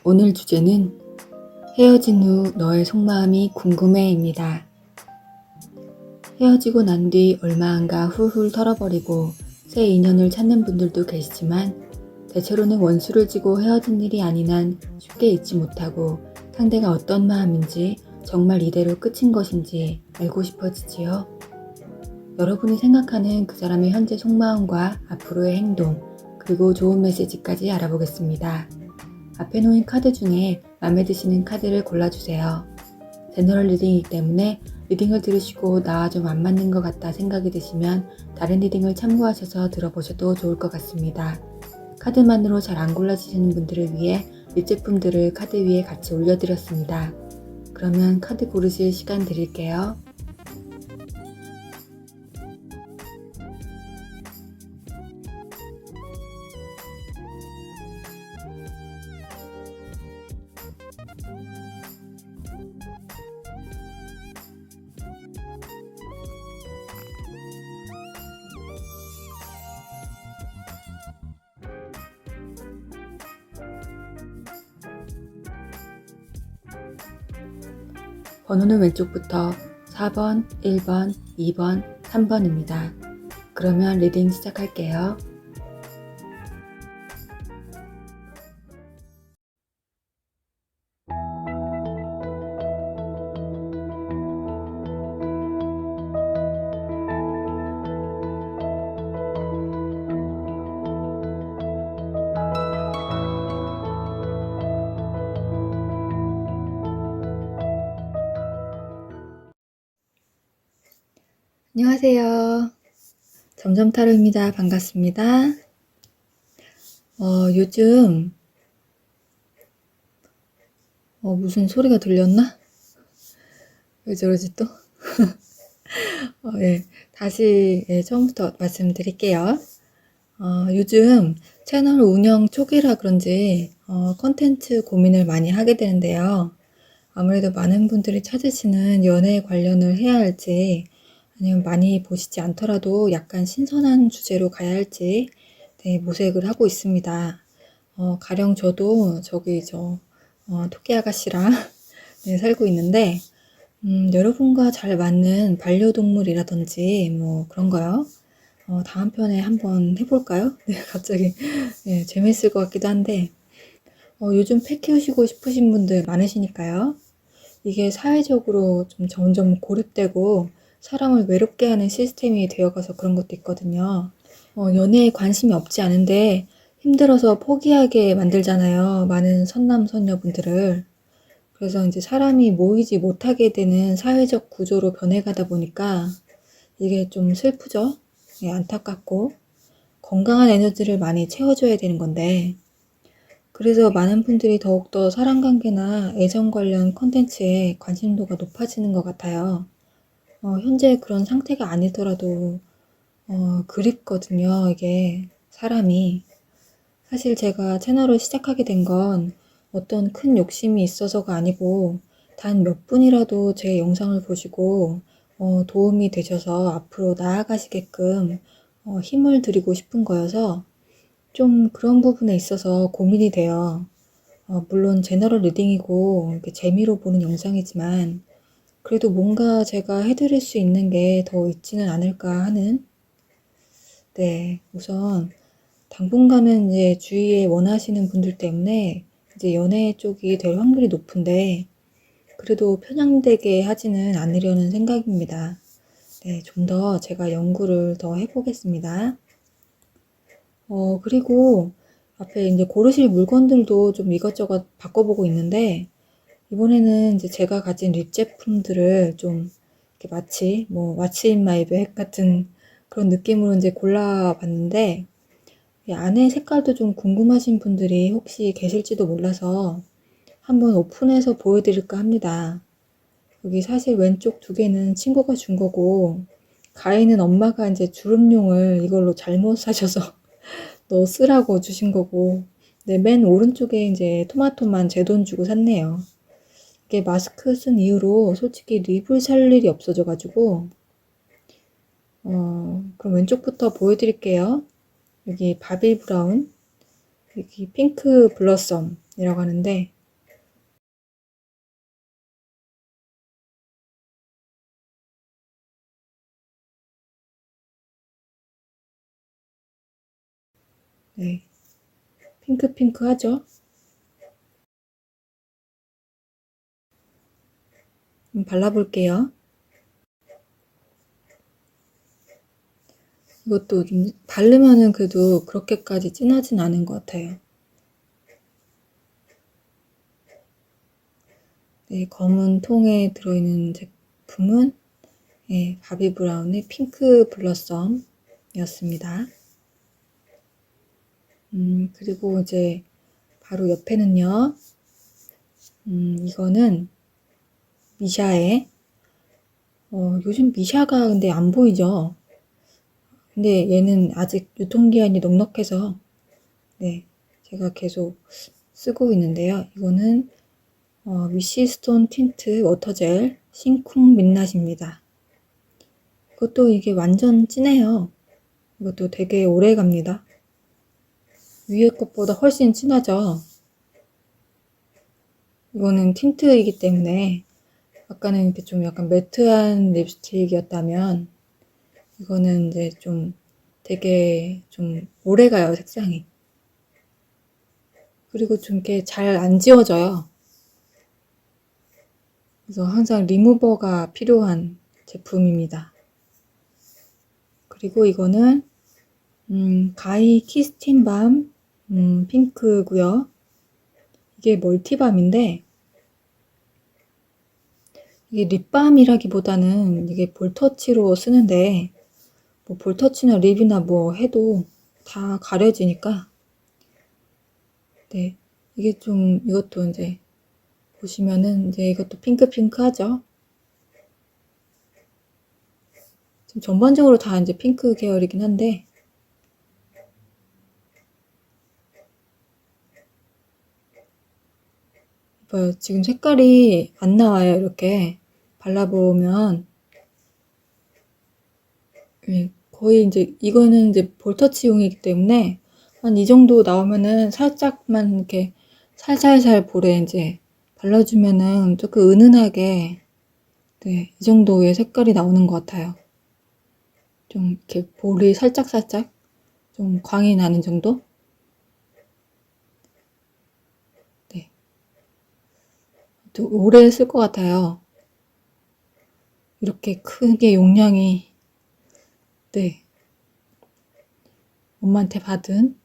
오늘 주제는 헤어진 후 너의 속마음이 궁금해입니다. 헤어지고 난 뒤 얼마 안가 훌훌 털어버리고 새 인연을 찾는 분들도 계시지만 대체로는 원수를 지고 헤어진 일이 아닌 한 쉽게 잊지 못하고 상대가 어떤 마음인지 정말 이대로 끝인 것인지 알고 싶어지지요. 여러분이 생각하는 그 사람의 현재 속마음과 앞으로의 행동 그리고 좋은 메시지까지 알아보겠습니다. 앞에 놓인 카드 중에 마음에 드시는 카드를 골라주세요. 제너럴 리딩이기 때문에 리딩을 들으시고 나와 좀 안 맞는 것 같다 생각이 드시면 다른 리딩을 참고하셔서 들어보셔도 좋을 것 같습니다. 카드만으로 잘 안 골라지시는 분들을 위해 립제품들을 카드 위에 같이 올려드렸습니다. 그러면 카드 고르실 시간 드릴게요. 번호는 왼쪽부터 4번, 1번, 2번, 3번입니다. 그러면 리딩 시작할게요. 안녕하세요. 점점타로입니다. 반갑습니다. 요즘 무슨 소리가 들렸나? 왜 저러지 또? 예, 다시 처음부터 말씀드릴게요. 요즘 채널 운영 초기라 그런지 컨텐츠 고민을 많이 하게 되는데요. 아무래도 많은 분들이 찾으시는 연애 관련을 해야 할지 아니면 많이 보시지 않더라도 약간 신선한 주제로 가야 할지 모색을 하고 있습니다. 가령 저도 저기 토끼 아가씨랑 살고 있는데 여러분과 잘 맞는 반려동물이라든지 뭐 그런 거요. 다음 편에 한번 해볼까요? 네, 갑자기 재밌을 것 같기도 한데 요즘 펫 키우시고 싶으신 분들 많으시니까요. 이게 사회적으로 좀 점점 고립되고 사람을 외롭게 하는 시스템이 되어가서 그런 것도 있거든요. 연애에 관심이 없지 않은데 힘들어서 포기하게 만들잖아요. 많은 선남 선녀분들을. 그래서 이제 사람이 모이지 못하게 되는 사회적 구조로 변해가다 보니까 이게 좀 슬프죠. 안타깝고 건강한 에너지를 많이 채워줘야 되는 건데 그래서 많은 분들이 더욱더 사랑관계나 애정 관련 콘텐츠에 관심도가 높아지는 것 같아요. 현재 그런 상태가 아니더라도 그립거든요. 이게 사람이. 사실 제가 채널을 시작하게 된 건 어떤 큰 욕심이 있어서가 아니고 단 몇 분이라도 제 영상을 보시고 도움이 되셔서 앞으로 나아가시게끔 힘을 드리고 싶은 거여서 좀 그런 부분에 있어서 고민이 돼요. 물론 제너럴 리딩이고 이렇게 재미로 보는 영상이지만 그래도 뭔가 제가 해드릴 수 있는 게 더 있지는 않을까 하는 우선 당분간은 이제 주위에 원하시는 분들 때문에 이제 연애 쪽이 될 확률이 높은데 그래도 편향되게 하지는 않으려는 생각입니다. 좀 더 제가 연구를 더 해보겠습니다. 그리고 앞에 이제 고르실 물건들도 좀 이것저것 바꿔보고 있는데 이번에는 이제 제가 가진 립 제품들을 좀 이렇게 마치 뭐 왓츠 인 마이 백 같은 그런 느낌으로 이제 골라봤는데 이 안에 색깔도 좀 궁금하신 분들이 혹시 계실지도 몰라서 한번 오픈해서 보여드릴까 합니다. 여기 사실 왼쪽 두 개는 친구가 준 거고 가위는 엄마가 이제 주름용을 이걸로 잘못 사셔서 너 쓰라고 주신 거고 맨 오른쪽에 이제 토마토만 제 돈 주고 샀네요. 이게 마스크 쓴 이후로 솔직히 립을 살 일이 없어져 가지고 그럼 왼쪽부터 보여드릴게요. 여기 바비 브라운 여기 핑크 블러썸이라고 하는데, 네, 핑크핑크하죠? 발라볼게요. 이것도 좀 바르면은 그래도 그렇게까지 진하진 않은 것 같아요. 네, 검은 통에 들어있는 제품은 네, 바비 브라운의 핑크 블러썸이었습니다. 그리고 이제 바로 옆에는요, 이거는 미샤의, 요즘 미샤가 근데 안 보이죠? 근데 얘는 아직 유통기한이 넉넉해서, 네, 제가 계속 쓰고 있는데요. 이거는 위시스톤 틴트 워터젤 싱쿵 민낯입니다. 이것도 이게 완전 진해요. 이것도 되게 오래 갑니다. 위에 것보다 훨씬 진하죠. 이거는 틴트이기 때문에 아까는 이렇게 좀 약간 매트한 립스틱이었다면 이거는 이제 좀 되게 좀 오래 가요, 색상이. 그리고 좀 이렇게 잘 안 지워져요. 그래서 항상 리무버가 필요한 제품입니다. 그리고 이거는 가이 키스틴밤 핑크고요. 이게 멀티밤인데 이게 립밤이라기보다는 이게 볼터치로 쓰는데 뭐 볼터치나 립이나 뭐 해도 다 가려지니까 네, 이게 좀 이것도 이제 보시면은 이제 이것도 핑크핑크하죠. 지금 전반적으로 다 이제 핑크 계열이긴 한데 봐요. 지금 색깔이 안 나와요. 이렇게 발라보면 거의 이제 이거는 이제 볼터치용이기 때문에 한 이 정도 나오면은 살짝만 이렇게 살살살 볼에 이제 발라주면은 조금 은은하게 네, 이 정도의 색깔이 나오는 것 같아요. 좀 이렇게 볼이 살짝살짝 좀 광이 나는 정도? 네. 또 오래 쓸 것 같아요. 이렇게 크게 용량이 네. 엄마한테 받은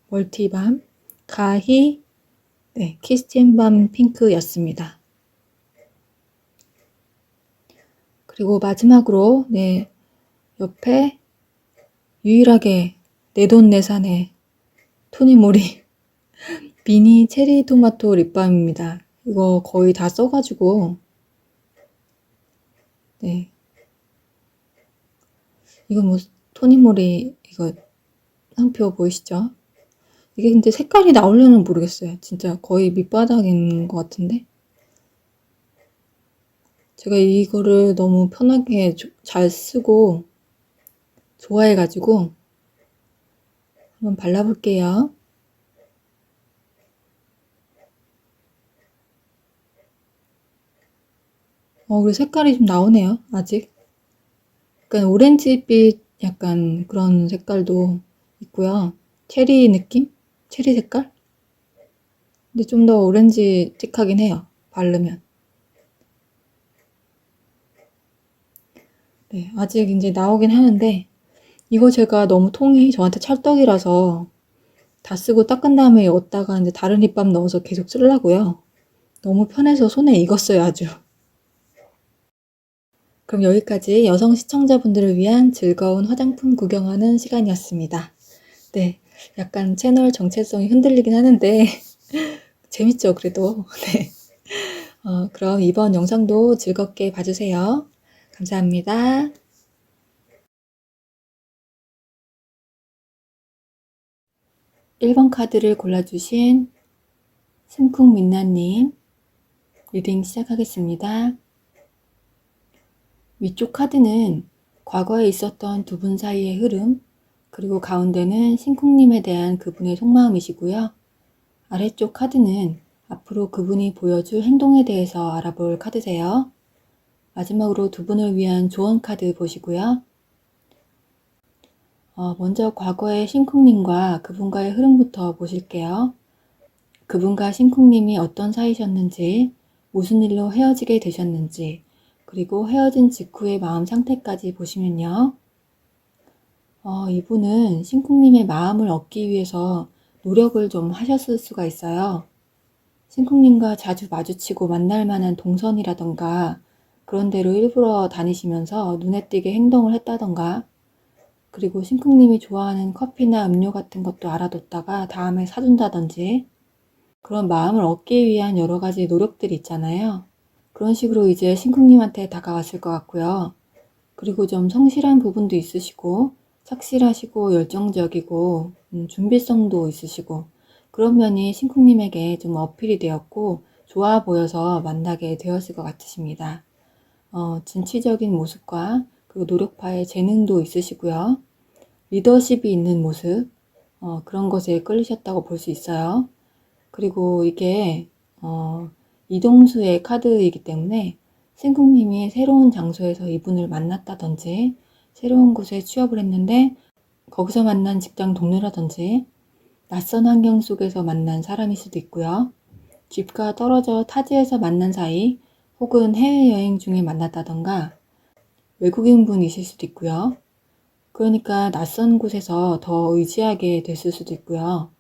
멀티밤 가히 네, 키스틴밤 핑크였습니다. 그리고 마지막으로 네, 옆에 유일하게 내돈내산의 토니모리 미니 체리 토마토 립밤입니다. 이거 거의 다 써가지고 네, 이거 뭐 토니모리 이거 상표 보이시죠? 이게 근데 색깔이 나오려면 모르겠어요. 진짜 거의 밑바닥인 것 같은데 제가 이거를 너무 편하게 잘 쓰고 좋아해가지고 한번 발라볼게요. 그리고 색깔이 좀 나오네요. 아직 약간 오렌지빛 약간 그런 색깔도 있고요. 체리 느낌? 체리 색깔? 근데 좀 더 오렌지틱하긴 해요. 바르면. 네, 아직 이제 나오긴 하는데 이거 제가 너무 통이 저한테 찰떡이라서 다 쓰고 닦은 다음에 였다가 이제 다른 립밤 넣어서 계속 쓰려고요. 너무 편해서 손에 익었어요, 아주. 그럼 여기까지 여성 시청자분들을 위한 즐거운 화장품 구경하는 시간이었습니다. 네, 약간 채널 정체성이 흔들리긴 하는데 재밌죠, 그래도. 네. 그럼 이번 영상도 즐겁게 봐주세요. 감사합니다. 1번 카드를 골라주신 승쿵민나님 리딩 시작하겠습니다. 위쪽 카드는 과거에 있었던 두 분 사이의 흐름, 그리고 가운데는 신쿵님에 대한 그분의 속마음이시고요. 아래쪽 카드는 앞으로 그분이 보여줄 행동에 대해서 알아볼 카드세요. 마지막으로 두 분을 위한 조언 카드 보시고요. 먼저 과거의 신쿵님과 그분과의 흐름부터 보실게요. 그분과 신쿵님이 어떤 사이셨는지, 무슨 일로 헤어지게 되셨는지, 그리고 헤어진 직후의 마음 상태까지 보시면요. 이분은 신쿵님의 마음을 얻기 위해서 노력을 좀 하셨을 수가 있어요. 신쿵님과 자주 마주치고 만날 만한 동선이라던가 그런 데로 일부러 다니시면서 눈에 띄게 행동을 했다던가, 그리고 신쿵님이 좋아하는 커피나 음료 같은 것도 알아뒀다가 다음에 사준다든지, 그런 마음을 얻기 위한 여러 가지 노력들이 있잖아요. 그런 식으로 이제 신쿵님한테 다가왔을 것 같고요. 그리고 좀 성실한 부분도 있으시고, 착실하시고, 열정적이고, 준비성도 있으시고, 그런 면이 신쿵님에게 좀 어필이 되었고, 좋아 보여서 만나게 되었을 것 같으십니다. 진취적인 모습과 그리고 노력파의 재능도 있으시고요. 리더십이 있는 모습, 그런 것에 끌리셨다고 볼 수 있어요. 그리고 이게 이동수의 카드이기 때문에 신쿵님이 새로운 장소에서 이분을 만났다든지, 새로운 곳에 취업을 했는데 거기서 만난 직장 동료라든지, 낯선 환경 속에서 만난 사람일 수도 있고요. 집과 떨어져 타지에서 만난 사이, 혹은 해외여행 중에 만났다던가 외국인 분이실 수도 있고요. 그러니까 낯선 곳에서 더 의지하게 됐을 수도 있고요.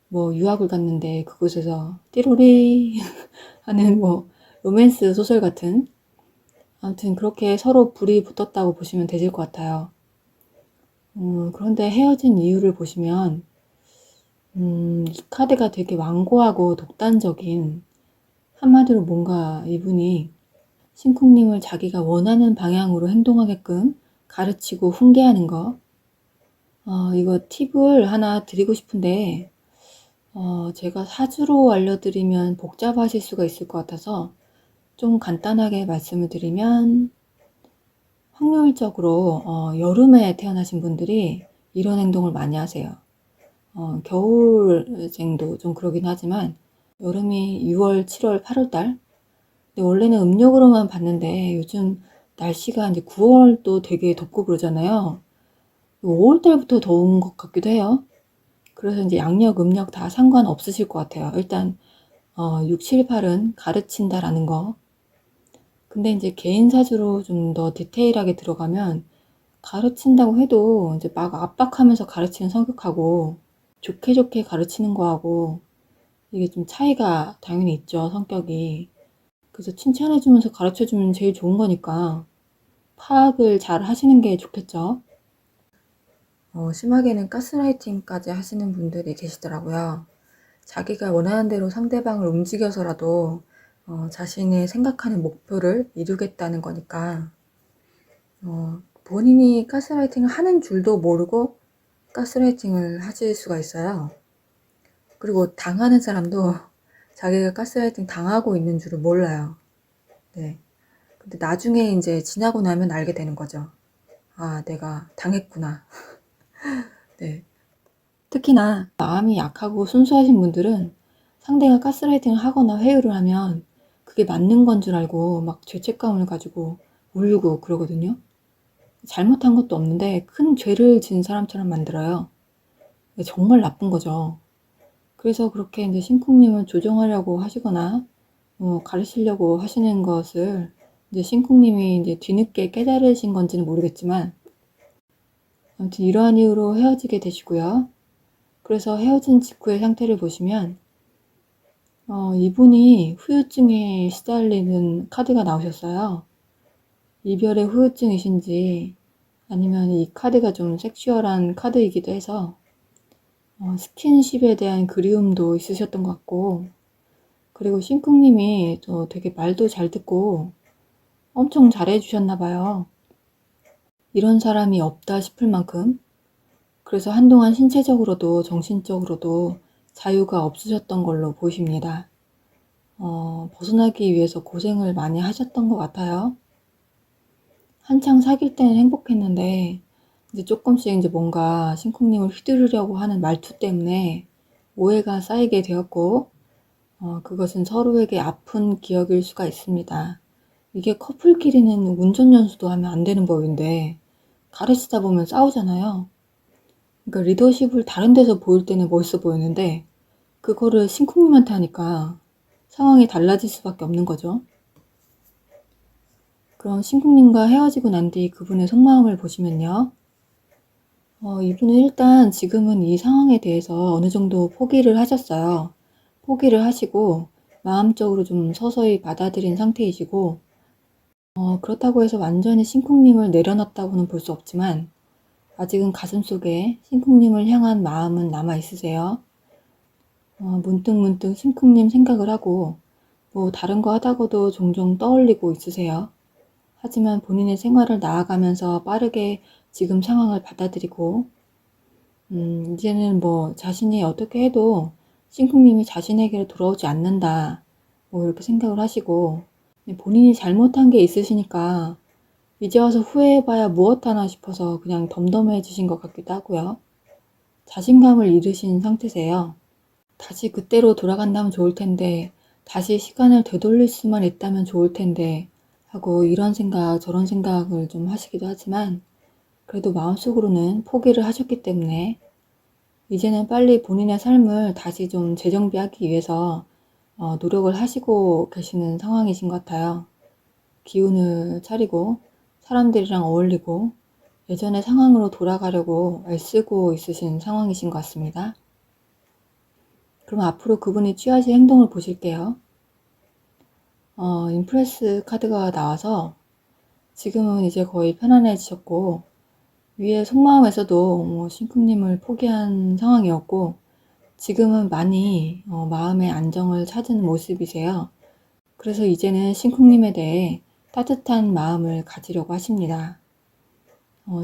뭐 유학을 갔는데 그곳에서 띠로리 하는 뭐 로맨스 소설 같은, 아무튼 그렇게 서로 불이 붙었다고 보시면 되실 것 같아요. 그런데 헤어진 이유를 보시면 이 카드가 되게 완고하고 독단적인, 한마디로 뭔가 이분이 신쿵님을 자기가 원하는 방향으로 행동하게끔 가르치고 훈계하는 거, 이거 팁을 하나 드리고 싶은데 제가 사주로 알려드리면 복잡하실 수가 있을 것 같아서 좀 간단하게 말씀을 드리면, 확률적으로 여름에 태어나신 분들이 이런 행동을 많이 하세요. 겨울생도 좀 그러긴 하지만 여름이 6월, 7월, 8월달. 근데 원래는 음력으로만 봤는데 요즘 날씨가 이제 9월도 되게 덥고 그러잖아요. 5월달부터 더운 것 같기도 해요. 그래서 이제 양력, 음력 다 상관없으실 것 같아요. 일단 6, 7, 8은 가르친다라는 거. 근데 이제 개인 사주로 좀 더 디테일하게 들어가면, 가르친다고 해도 이제 막 압박하면서 가르치는 성격하고 좋게 좋게 가르치는 거하고 이게 좀 차이가 당연히 있죠, 성격이. 그래서 칭찬해주면서 가르쳐주면 제일 좋은 거니까 파악을 잘 하시는 게 좋겠죠. 심하게는 가스라이팅까지 하시는 분들이 계시더라고요. 자기가 원하는 대로 상대방을 움직여서라도 자신이 생각하는 목표를 이루겠다는 거니까, 본인이 가스라이팅을 하는 줄도 모르고 가스라이팅을 하실 수가 있어요. 그리고 당하는 사람도 자기가 가스라이팅 당하고 있는 줄을 몰라요. 네. 근데 나중에 이제 지나고 나면 알게 되는 거죠. 아, 내가 당했구나. 네. 특히나 마음이 약하고 순수하신 분들은 상대가 가스라이팅을 하거나 회유를 하면 그게 맞는 건 줄 알고 막 죄책감을 가지고 울고 그러거든요. 잘못한 것도 없는데 큰 죄를 진 사람처럼 만들어요. 정말 나쁜 거죠. 그래서 그렇게 이제 신쿵님을 조정하려고 하시거나 가르치려고 하시는 것을 이제 신쿵님이 이제 뒤늦게 깨달으신 건지는 모르겠지만, 아무튼 이러한 이유로 헤어지게 되시고요. 그래서 헤어진 직후의 상태를 보시면 이분이 후유증에 시달리는 카드가 나오셨어요. 이별의 후유증이신지 아니면 이 카드가 좀 섹슈얼한 카드이기도 해서 스킨십에 대한 그리움도 있으셨던 것 같고, 그리고 신쿵님이 되게 말도 잘 듣고 엄청 잘해주셨나 봐요. 이런 사람이 없다 싶을 만큼. 그래서 한동안 신체적으로도 정신적으로도 자유가 없으셨던 걸로 보십니다. 벗어나기 위해서 고생을 많이 하셨던 것 같아요. 한창 사귈 때는 행복했는데 이제 조금씩 이제 뭔가 신쿵님을 휘두르려고 하는 말투 때문에 오해가 쌓이게 되었고, 그것은 서로에게 아픈 기억일 수가 있습니다. 이게 커플끼리는 운전 연수도 하면 안 되는 법인데, 가르치다 보면 싸우잖아요. 그러니까 리더십을 다른 데서 보일 때는 멋있어 보이는데, 그거를 신쿵님한테 하니까 상황이 달라질 수밖에 없는 거죠. 그럼 신쿵님과 헤어지고 난 뒤 그분의 속마음을 보시면요. 이분은 일단 지금은 이 상황에 대해서 어느 정도 포기를 하셨어요. 포기를 하시고 마음적으로 좀 서서히 받아들인 상태이시고, 그렇다고 해서 완전히 신쿵님을 내려놨다고는 볼 수 없지만 아직은 가슴속에 신쿵님을 향한 마음은 남아 있으세요. 문득문득 신쿵님 생각을 하고 뭐 다른 거 하다가도 종종 떠올리고 있으세요. 하지만 본인의 생활을 나아가면서 빠르게 지금 상황을 받아들이고, 이제는 뭐 자신이 어떻게 해도 신쿵님이 자신에게로 돌아오지 않는다, 뭐 이렇게 생각을 하시고, 본인이 잘못한 게 있으시니까 이제 와서 후회해봐야 무엇하나 싶어서 그냥 덤덤해지신 것 같기도 하고요. 자신감을 잃으신 상태세요. 다시 그때로 돌아간다면 좋을 텐데, 다시 시간을 되돌릴 수만 있다면 좋을 텐데 하고 이런 생각 저런 생각을 좀 하시기도 하지만, 그래도 마음속으로는 포기를 하셨기 때문에 이제는 빨리 본인의 삶을 다시 좀 재정비하기 위해서 노력을 하시고 계시는 상황이신 것 같아요. 기운을 차리고 사람들이랑 어울리고 예전의 상황으로 돌아가려고 애쓰고 있으신 상황이신 것 같습니다. 그럼 앞으로 그분이 취하실 행동을 보실게요. 임프레스 카드가 나와서 지금은 이제 거의 편안해지셨고, 위에 속마음에서도 뭐 신쿵님을 포기한 상황이었고, 지금은 많이 마음의 안정을 찾은 모습이세요. 그래서 이제는 신쿵님에 대해 따뜻한 마음을 가지려고 하십니다.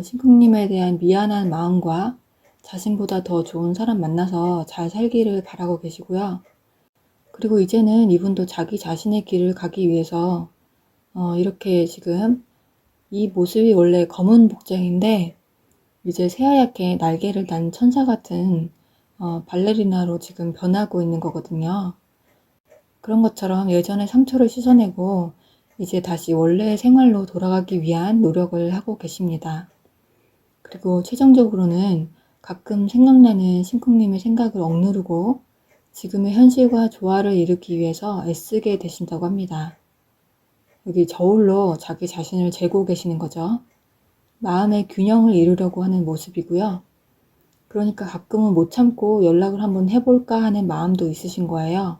신쿵님에 대한 미안한 마음과 자신보다 더 좋은 사람 만나서 잘 살기를 바라고 계시고요. 그리고 이제는 이분도 자기 자신의 길을 가기 위해서 이렇게 지금 이 모습이 원래 검은 복장인데 이제 새하얗게 날개를 단 천사 같은 발레리나로 지금 변하고 있는 거거든요. 그런 것처럼 예전의 상처를 씻어내고 이제 다시 원래의 생활로 돌아가기 위한 노력을 하고 계십니다. 그리고 최종적으로는 가끔 생각나는 신쿵님의 생각을 억누르고 지금의 현실과 조화를 이루기 위해서 애쓰게 되신다고 합니다. 여기 저울로 자기 자신을 재고 계시는 거죠. 마음의 균형을 이루려고 하는 모습이고요. 그러니까 가끔은 못 참고 연락을 한번 해볼까 하는 마음도 있으신 거예요.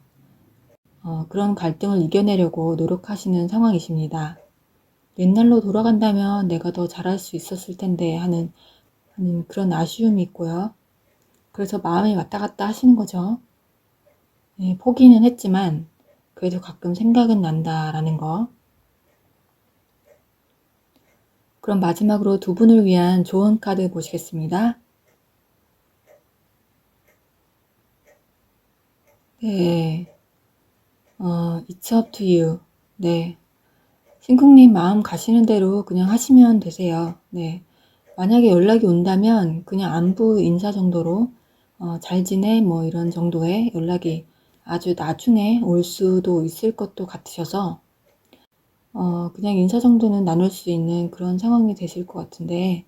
그런 갈등을 이겨내려고 노력하시는 상황이십니다. 옛날로 돌아간다면 내가 더 잘할 수 있었을 텐데 하는 그런 아쉬움이 있고요. 그래서 마음이 왔다 갔다 하시는 거죠. 포기는 했지만 그래도 가끔 생각은 난다라는 거. 그럼 마지막으로 두 분을 위한 조언 카드 보시겠습니다. 네, it's up to you. 네, 신쿵님 마음 가시는 대로 그냥 하시면 되세요. 네, 만약에 연락이 온다면 그냥 안부 인사 정도로 잘 지내 뭐 이런 정도의 연락이 아주 나중에 올 수도 있을 것도 같으셔서 그냥 인사 정도는 나눌 수 있는 그런 상황이 되실 것 같은데,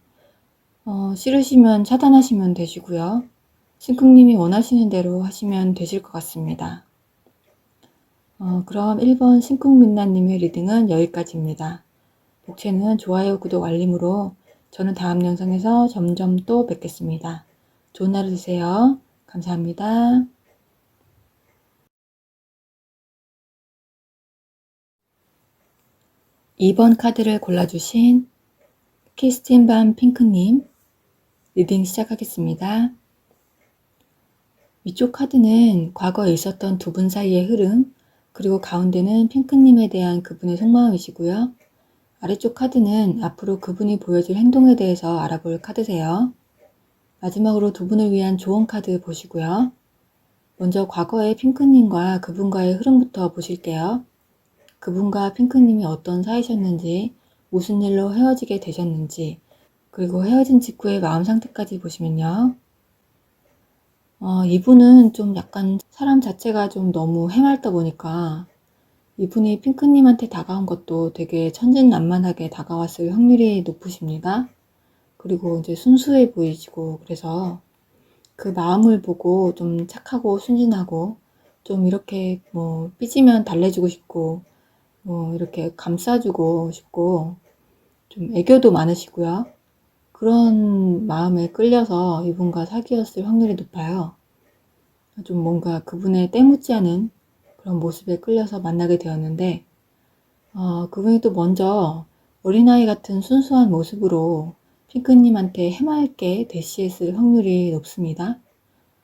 싫으시면 차단하시면 되시고요. 신쿵님이 원하시는 대로 하시면 되실 것 같습니다. 그럼 1번 신쿵민나님의 리딩은 여기까지입니다. 복채는 좋아요, 구독, 알림으로 저는 다음 영상에서 점점 또 뵙겠습니다. 좋은 하루 되세요. 감사합니다. 2번 카드를 골라주신 키스틴 밤 핑크님 리딩 시작하겠습니다. 위쪽 카드는 과거에 있었던 두 분 사이의 흐름, 그리고 가운데는 핑크님에 대한 그분의 속마음이시고요. 아래쪽 카드는 앞으로 그분이 보여줄 행동에 대해서 알아볼 카드세요. 마지막으로 두 분을 위한 조언 카드 보시고요. 먼저 과거의 핑크님과 그분과의 흐름부터 보실게요. 그분과 핑크님이 어떤 사이셨는지, 무슨 일로 헤어지게 되셨는지, 그리고 헤어진 직후의 마음 상태까지 보시면요. 이분은 좀 약간 사람 자체가 좀 너무 해맑다 보니까 이분이 핑크님한테 다가온 것도 되게 천진난만하게 다가왔을 확률이 높으십니다. 그리고 이제 순수해 보이시고, 그래서 그 마음을 보고 좀 착하고 순진하고 좀 이렇게 뭐 삐지면 달래주고 싶고 뭐 이렇게 감싸주고 싶고 좀 애교도 많으시고요. 그런 마음에 끌려서 이분과 사귀었을 확률이 높아요. 좀 뭔가 그분의 때묻지 않은 그런 모습에 끌려서 만나게 되었는데, 그분이 또 먼저 어린아이 같은 순수한 모습으로 핑크님한테 해맑게 대시했을 확률이 높습니다.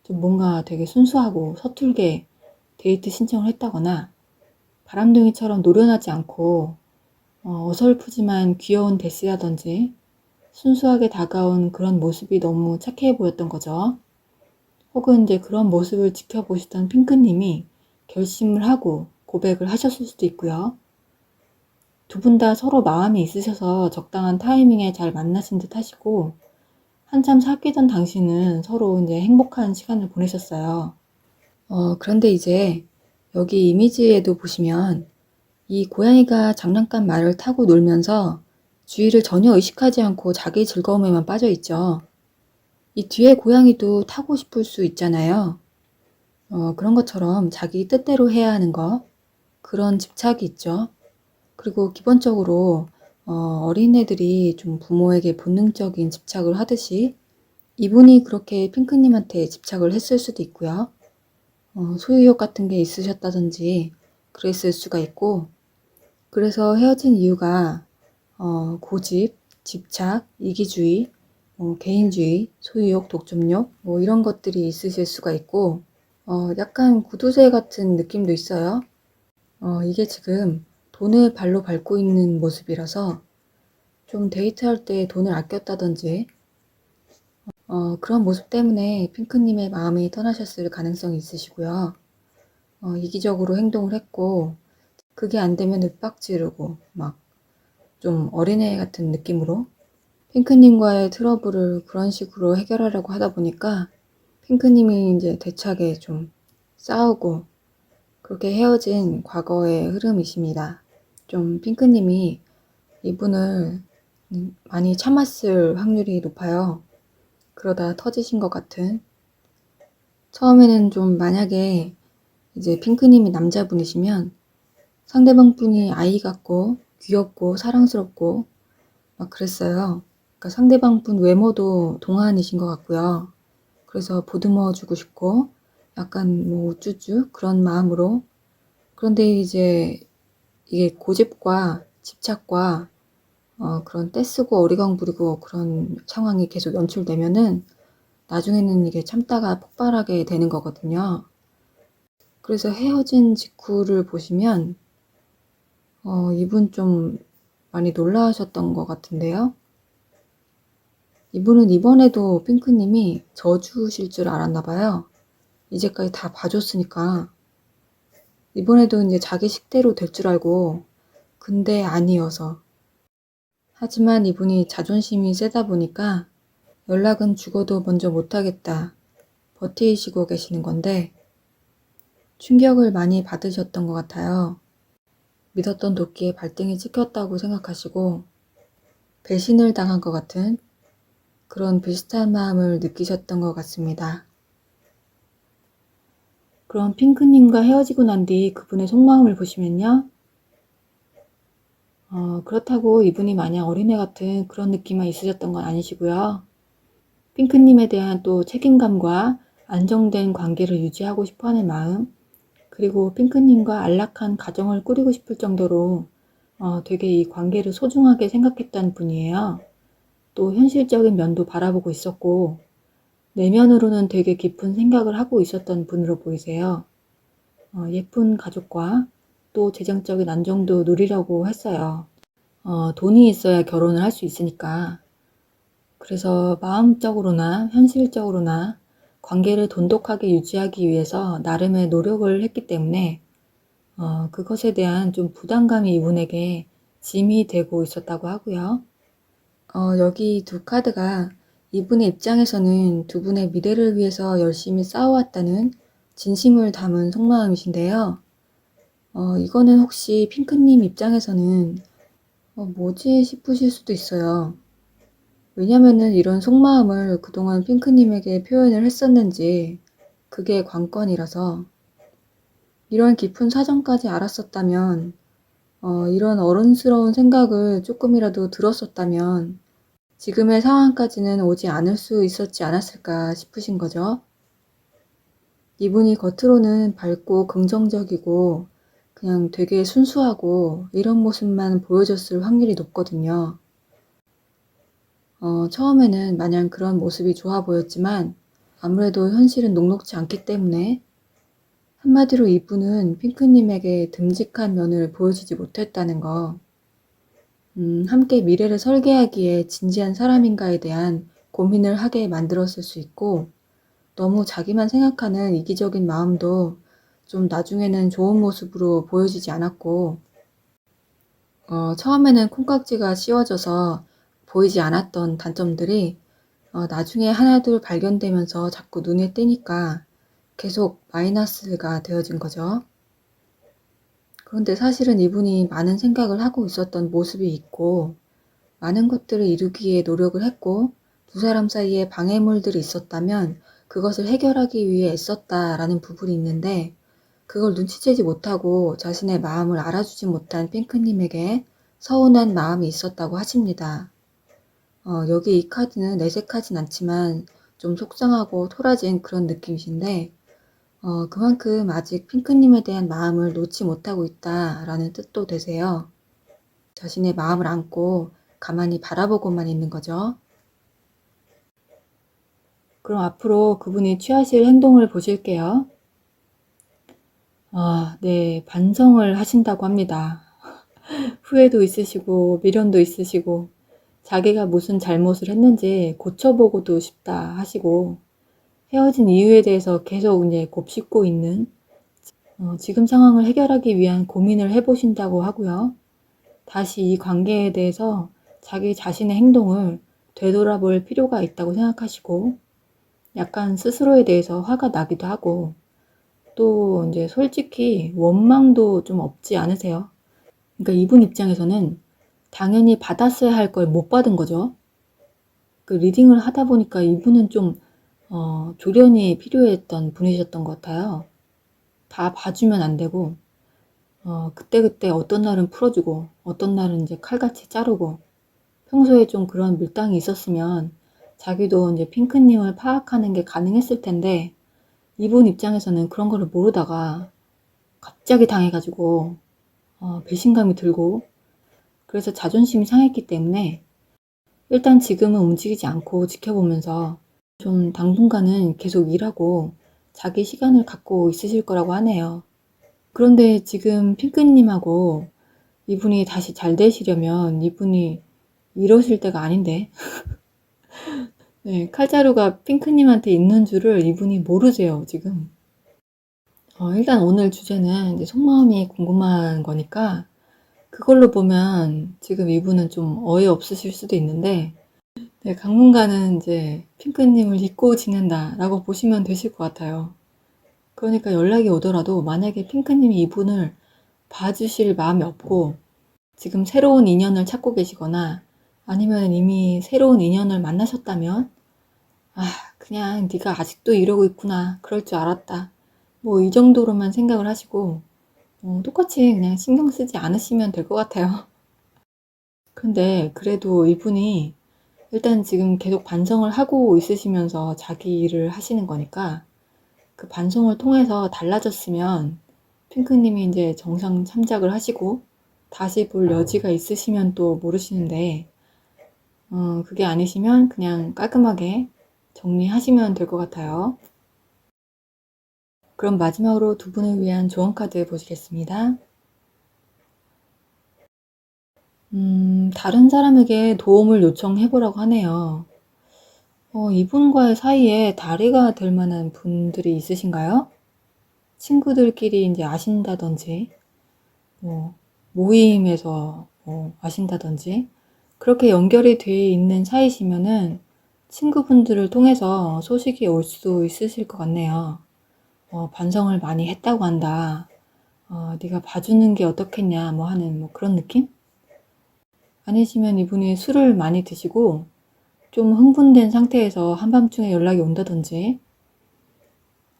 좀 뭔가 되게 순수하고 서툴게 데이트 신청을 했다거나 바람둥이처럼 노련하지 않고 어설프지만 귀여운 대시라든지 순수하게 다가온 그런 모습이 너무 착해 보였던 거죠. 혹은 이제 그런 모습을 지켜보시던 핑크님이 결심을 하고 고백을 하셨을 수도 있고요. 두 분 다 서로 마음이 있으셔서 적당한 타이밍에 잘 만나신 듯 하시고 한참 사귀던 당시는 서로 이제 행복한 시간을 보내셨어요. 그런데 이제 여기 이미지에도 보시면 이 고양이가 장난감 말을 타고 놀면서 주위를 전혀 의식하지 않고 자기 즐거움에만 빠져 있죠. 이 뒤에 고양이도 타고 싶을 수 있잖아요. 그런 것처럼 자기 뜻대로 해야 하는 거, 그런 집착이 있죠. 그리고 기본적으로 어린애들이 좀 부모에게 본능적인 집착을 하듯이 이분이 그렇게 핑크님한테 집착을 했을 수도 있고요. 소유욕 같은 게 있으셨다든지 그랬을 수가 있고, 그래서 헤어진 이유가 고집, 집착, 이기주의, 개인주의, 소유욕, 독점욕 뭐 이런 것들이 있으실 수가 있고, 약간 구두쇠 같은 느낌도 있어요. 이게 지금 돈을 발로 밟고 있는 모습이라서 좀 데이트할 때 돈을 아꼈다든지 그런 모습 때문에 핑크님의 마음이 떠나셨을 가능성이 있으시고요. 이기적으로 행동을 했고 그게 안 되면 윽박 지르고 막 좀 어린애 같은 느낌으로 핑크님과의 트러블을 그런 식으로 해결하려고 하다 보니까 핑크님이 이제 대차게 좀 싸우고 그렇게 헤어진 과거의 흐름이십니다. 좀 핑크님이 이분을 많이 참았을 확률이 높아요. 그러다 터지신 것 같은. 처음에는 좀 만약에 이제 핑크님이 남자분이시면 상대방 분이 아이 같고 귀엽고 사랑스럽고 막 그랬어요. 그러니까 상대방 분 외모도 동안이신 것 같고요. 그래서 보듬어 주고 싶고 약간 뭐 우쭈쭈 그런 마음으로. 그런데 이제 이게 고집과 집착과 그런 떼쓰고 어리광 부리고 그런 상황이 계속 연출되면은 나중에는 이게 참다가 폭발하게 되는 거거든요. 그래서 헤어진 직후를 보시면 이분 좀 많이 놀라셨던 것 같은데요. 이분은 이번에도 핑크님이 저주실 줄 알았나 봐요. 이제까지 다 봐줬으니까. 이번에도 이제 자기 식대로 될 줄 알고 근데 아니어서. 하지만 이분이 자존심이 세다 보니까 연락은 죽어도 먼저 못하겠다 버티시고 계시는 건데 충격을 많이 받으셨던 것 같아요. 믿었던 도끼에 발등이 찍혔다고 생각하시고 배신을 당한 것 같은 그런 비슷한 마음을 느끼셨던 것 같습니다. 그럼 핑크님과 헤어지고 난 뒤 그분의 속마음을 보시면요. 그렇다고 이분이 마냥 어린애 같은 그런 느낌만 있으셨던 건 아니시고요. 핑크님에 대한 또 책임감과 안정된 관계를 유지하고 싶어하는 마음, 그리고 핑크님과 안락한 가정을 꾸리고 싶을 정도로 되게 이 관계를 소중하게 생각했던 분이에요. 또 현실적인 면도 바라보고 있었고 내면으로는 되게 깊은 생각을 하고 있었던 분으로 보이세요. 예쁜 가족과 또 재정적인 안정도 누리려고 했어요. 돈이 있어야 결혼을 할 수 있으니까. 그래서 마음적으로나 현실적으로나 관계를 돈독하게 유지하기 위해서 나름의 노력을 했기 때문에 그것에 대한 좀 부담감이 이분에게 짐이 되고 있었다고 하고요. 여기 두 카드가 이분의 입장에서는 두 분의 미래를 위해서 열심히 싸워왔다는 진심을 담은 속마음이신데요. 이거는 혹시 핑크님 입장에서는 뭐지 싶으실 수도 있어요. 왜냐면은 이런 속마음을 그동안 핑크님에게 표현을 했었는지 그게 관건이라서 이런 깊은 사정까지 알았었다면 이런 어른스러운 생각을 조금이라도 들었었다면 지금의 상황까지는 오지 않을 수 있었지 않았을까 싶으신 거죠. 이분이 겉으로는 밝고 긍정적이고 그냥 되게 순수하고 이런 모습만 보여줬을 확률이 높거든요. 처음에는 마냥 그런 모습이 좋아 보였지만 아무래도 현실은 녹록지 않기 때문에 한마디로 이분은 핑크님에게 듬직한 면을 보여주지 못했다는 거, 함께 미래를 설계하기에 진지한 사람인가에 대한 고민을 하게 만들었을 수 있고, 너무 자기만 생각하는 이기적인 마음도 좀 나중에는 좋은 모습으로 보여지지 않았고, 처음에는 콩깍지가 씌워져서 보이지 않았던 단점들이 나중에 하나둘 발견되면서 자꾸 눈에 띄니까 계속 마이너스가 되어진 거죠. 그런데 사실은 이분이 많은 생각을 하고 있었던 모습이 있고, 많은 것들을 이루기에 노력을 했고, 두 사람 사이에 방해물들이 있었다면 그것을 해결하기 위해 애썼다라는 부분이 있는데, 그걸 눈치채지 못하고 자신의 마음을 알아주지 못한 핑크님에게 서운한 마음이 있었다고 하십니다. 여기 이 카드는 내색하진 않지만 좀 속상하고 토라진 그런 느낌이신데, 그만큼 아직 핑크님에 대한 마음을 놓지 못하고 있다라는 뜻도 되세요. 자신의 마음을 안고 가만히 바라보고만 있는 거죠. 그럼 앞으로 그분이 취하실 행동을 보실게요. 네, 반성을 하신다고 합니다. 후회도 있으시고 미련도 있으시고 자기가 무슨 잘못을 했는지 고쳐보고도 싶다 하시고 헤어진 이유에 대해서 계속 이제 곱씹고 있는 지금 상황을 해결하기 위한 고민을 해보신다고 하고요. 다시 이 관계에 대해서 자기 자신의 행동을 되돌아볼 필요가 있다고 생각하시고 약간 스스로에 대해서 화가 나기도 하고 또 이제 솔직히 원망도 좀 없지 않으세요? 그러니까 이분 입장에서는 당연히 받았어야 할 걸 못 받은 거죠. 그 리딩을 하다 보니까 이분은 좀 조련이 필요했던 분이셨던 것 같아요. 다 봐주면 안 되고 그때그때 어떤 날은 풀어주고 어떤 날은 이제 칼같이 자르고 평소에 좀 그런 밀당이 있었으면 자기도 이제 핑크님을 파악하는 게 가능했을 텐데 이분 입장에서는 그런 거를 모르다가 갑자기 당해가지고 배신감이 들고 그래서 자존심이 상했기 때문에 일단 지금은 움직이지 않고 지켜보면서 좀 당분간은 계속 일하고 자기 시간을 갖고 있으실 거라고 하네요. 그런데 지금 핑크님하고 이분이 다시 잘 되시려면 이분이 이러실 때가 아닌데 네, 칼자루가 핑크님한테 있는 줄을 이분이 모르세요 지금. 일단 오늘 주제는 이제 속마음이 궁금한 거니까 그걸로 보면 지금 이분은 좀 어이없으실 수도 있는데 네, 당분간은 이제 핑크님을 잊고 지낸다라고 보시면 되실 것 같아요. 그러니까 연락이 오더라도 만약에 핑크님이 이분을 봐주실 마음이 없고 지금 새로운 인연을 찾고 계시거나 아니면 이미 새로운 인연을 만나셨다면 그냥 네가 아직도 이러고 있구나 그럴 줄 알았다 뭐 이 정도로만 생각을 하시고 똑같이 그냥 신경 쓰지 않으시면 될 것 같아요. 근데 그래도 이분이 일단 지금 계속 반성을 하고 있으시면서 자기 일을 하시는 거니까 그 반성을 통해서 달라졌으면 핑크님이 이제 정상 참작을 하시고 다시 볼 여지가 있으시면 또 모르시는데 그게 아니시면 그냥 깔끔하게 정리하시면 될 것 같아요. 그럼 마지막으로 두 분을 위한 조언 카드 보시겠습니다. 다른 사람에게 도움을 요청해 보라고 하네요. 이분과의 사이에 다리가 될 만한 분들이 있으신가요? 친구들끼리 이제 아신다든지, 뭐, 모임에서 아신다든지, 그렇게 연결이 돼 있는 사이시면은 친구분들을 통해서 소식이 올 수 있으실 것 같네요. 반성을 많이 했다고 한다. 네가 봐주는 게 어떻겠냐, 뭐 하는 뭐 그런 느낌? 아니시면 이분이 술을 많이 드시고 좀 흥분된 상태에서 한밤중에 연락이 온다든지,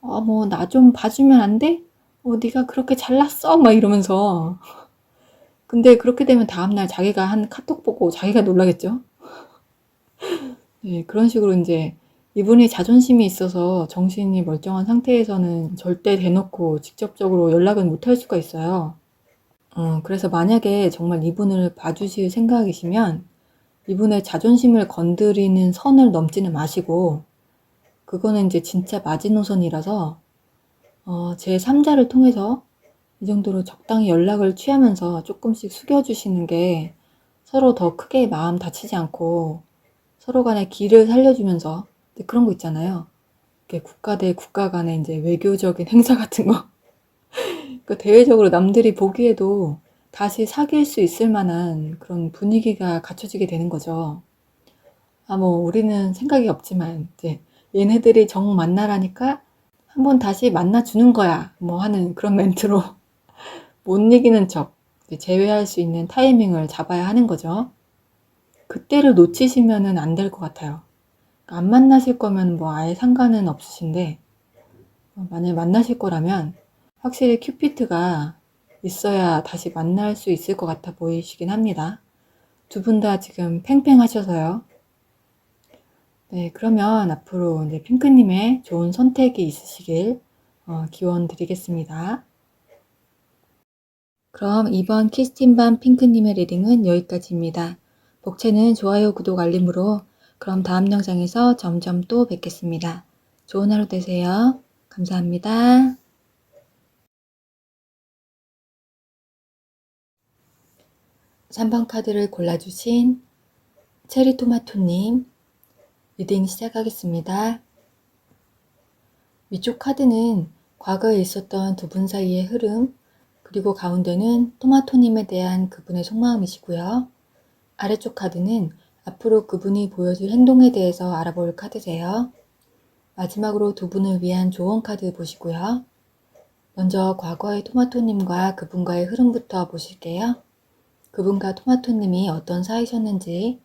뭐 나 좀 봐주면 안 돼? 네가 그렇게 잘났어? 막 이러면서. 근데 그렇게 되면 다음날 자기가 한 카톡 보고 자기가 놀라겠죠? 네, 그런 식으로 이제 이분이 자존심이 있어서 정신이 멀쩡한 상태에서는 절대 대놓고 직접적으로 연락은 못할 수가 있어요. 그래서 만약에 정말 이분을 봐주실 생각이시면 이분의 자존심을 건드리는 선을 넘지는 마시고, 그거는 이제 진짜 마지노선이라서 제3자를 통해서 이 정도로 적당히 연락을 취하면서 조금씩 숙여주시는 게 서로 더 크게 마음 다치지 않고 서로 간의 길을 살려주면서, 그런 거 있잖아요. 이렇게 국가 대 국가 간의 이제 외교적인 행사 같은 거. 그 대외적으로 남들이 보기에도 다시 사귈 수 있을 만한 그런 분위기가 갖춰지게 되는 거죠. 뭐 우리는 생각이 없지만 이제 얘네들이 정 만나라니까 한번 다시 만나주는 거야, 뭐 하는 그런 멘트로 못 이기는 척 제외할 수 있는 타이밍을 잡아야 하는 거죠. 그때를 놓치시면은 안 될 것 같아요. 안 만나실 거면 뭐 아예 상관은 없으신데, 만약에 만나실 거라면 확실히 큐피트가 있어야 다시 만날 수 있을 것 같아 보이시긴 합니다. 두 분 다 지금 팽팽하셔서요. 네, 그러면 앞으로 이제 핑크님의 좋은 선택이 있으시길 기원 드리겠습니다. 그럼 이번 키스틴밤 핑크님의 리딩은 여기까지입니다. 복채는 좋아요, 구독, 알림으로. 그럼 다음 영상에서 점점 또 뵙겠습니다. 좋은 하루 되세요. 감사합니다. 3번 카드를 골라주신 체리토마토님 리딩 시작하겠습니다. 위쪽 카드는 과거에 있었던 두 분 사이의 흐름, 그리고 가운데는 토마토님에 대한 그분의 속마음이시고요. 아래쪽 카드는 앞으로 그분이 보여줄 행동에 대해서 알아볼 카드세요. 마지막으로 두 분을 위한 조언 카드 보시고요. 먼저 과거의 토마토님과 그분과의 흐름부터 보실게요. 그분과 토마토님이 어떤 사이셨는지,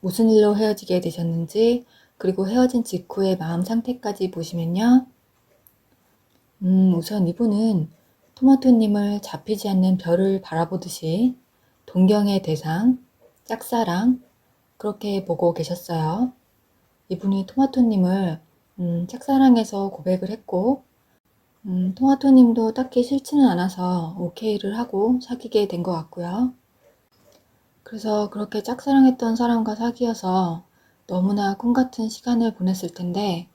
무슨 일로 헤어지게 되셨는지, 그리고 헤어진 직후의 마음 상태까지 보시면요. 우선 이분은 토마토님을 잡히지 않는 별을 바라보듯이 동경의 대상, 짝사랑, 그렇게 보고 계셨어요. 이분이 토마토님을 짝사랑해서 고백을 했고, 토마토님도 딱히 싫지는 않아서 오케이를 하고 사귀게 된 것 같고요. 그래서 그렇게 짝사랑했던 사람과 사귀어서 너무나 꿈같은 시간을 보냈을 텐데,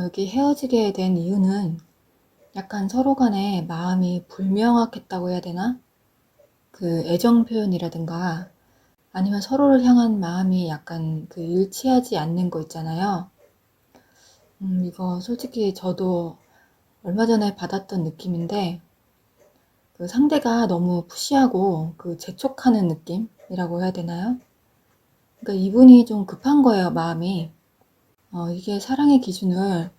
여기 헤어지게 된 이유는 약간 서로 간에 마음이 불명확했다고 해야 되나? 그 애정 표현이라든가 아니면 서로를 향한 마음이 약간 그 일치하지 않는 거 있잖아요. 이거 솔직히 저도 얼마 전에 받았던 느낌인데, 그 상대가 너무 푸시하고 그 재촉하는 느낌이라고 해야 되나요? 그러니까 이분이 좀 급한 거예요, 마음이. 이게 사랑의 기준을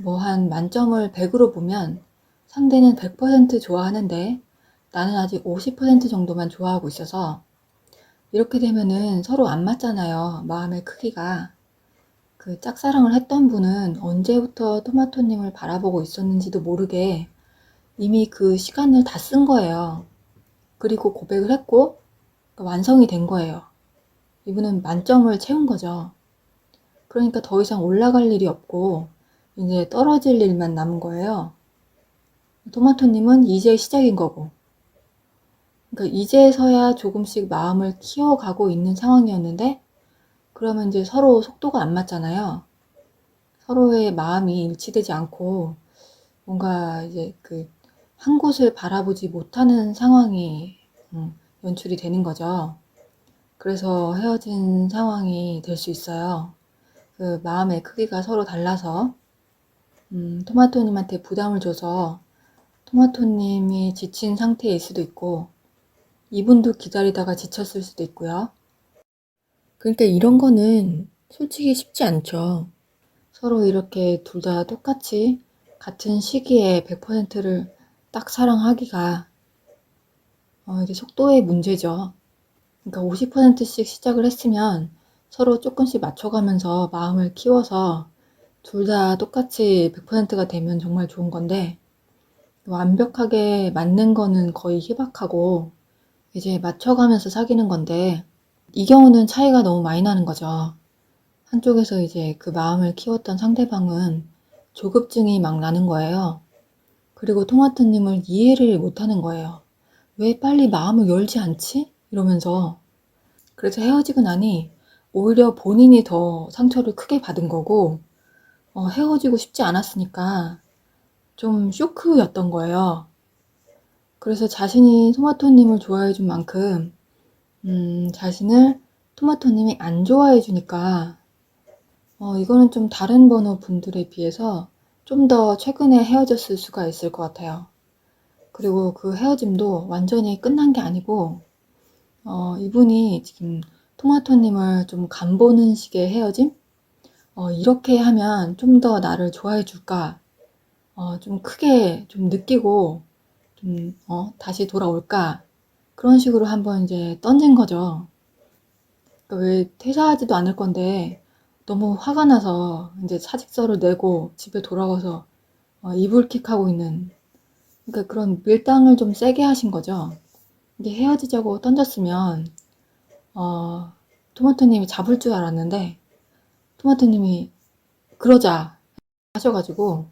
뭐 한 만점을 100으로 보면 상대는 100% 좋아하는데 나는 아직 50% 정도만 좋아하고 있어서, 이렇게 되면은 서로 안 맞잖아요, 마음의 크기가. 그 짝사랑을 했던 분은 언제부터 토마토님을 바라보고 있었는지도 모르게 이미 그 시간을 다 쓴 거예요. 그리고 고백을 했고 완성이 된 거예요. 이분은 만점을 채운 거죠. 그러니까 더 이상 올라갈 일이 없고 이제 떨어질 일만 남은 거예요. 토마토님은 이제 시작인 거고. 그러니까 이제서야 조금씩 마음을 키워가고 있는 상황이었는데, 그러면 이제 서로 속도가 안 맞잖아요. 서로의 마음이 일치되지 않고 뭔가 이제 그 한 곳을 바라보지 못하는 상황이 연출이 되는 거죠. 그래서 헤어진 상황이 될 수 있어요. 그 마음의 크기가 서로 달라서 토마토님한테 부담을 줘서 토마토님이 지친 상태일 수도 있고, 이분도 기다리다가 지쳤을 수도 있고요. 그러니까 이런 거는 솔직히 쉽지 않죠. 서로 이렇게 둘 다 똑같이 같은 시기에 100%를 딱 사랑하기가 이게 속도의 문제죠. 그러니까 50%씩 시작을 했으면 서로 조금씩 맞춰가면서 마음을 키워서 둘 다 똑같이 100%가 되면 정말 좋은 건데, 완벽하게 맞는 거는 거의 희박하고 이제 맞춰가면서 사귀는 건데, 이 경우는 차이가 너무 많이 나는 거죠. 한쪽에서 이제 그 마음을 키웠던 상대방은 조급증이 막 나는 거예요. 그리고 토마토님을 이해를 못하는 거예요. 왜 빨리 마음을 열지 않지? 이러면서. 그래서 헤어지고 나니 오히려 본인이 더 상처를 크게 받은 거고, 헤어지고 싶지 않았으니까 좀 쇼크였던 거예요. 그래서 자신이 토마토님을 좋아해 준 만큼 자신을 토마토님이 안 좋아해 주니까 이거는 좀 다른 번호 분들에 비해서 좀 더 최근에 헤어졌을 수가 있을 것 같아요. 그리고 그 헤어짐도 완전히 끝난 게 아니고 이분이 지금 토마토님을 좀 간보는 식의 헤어짐? 이렇게 하면 좀 더 나를 좋아해 줄까? 좀 크게 좀 느끼고 좀 다시 돌아올까? 그런 식으로 한번 이제 던진 거죠. 그러니까 왜 퇴사하지도 않을 건데 너무 화가 나서 이제 사직서를 내고 집에 돌아가서 이불킥하고 있는, 그러니까 그런 밀당을 좀 세게 하신 거죠. 이게 헤어지자고 던졌으면 토마토님이 잡을 줄 알았는데 토마토님이 그러자 하셔가지고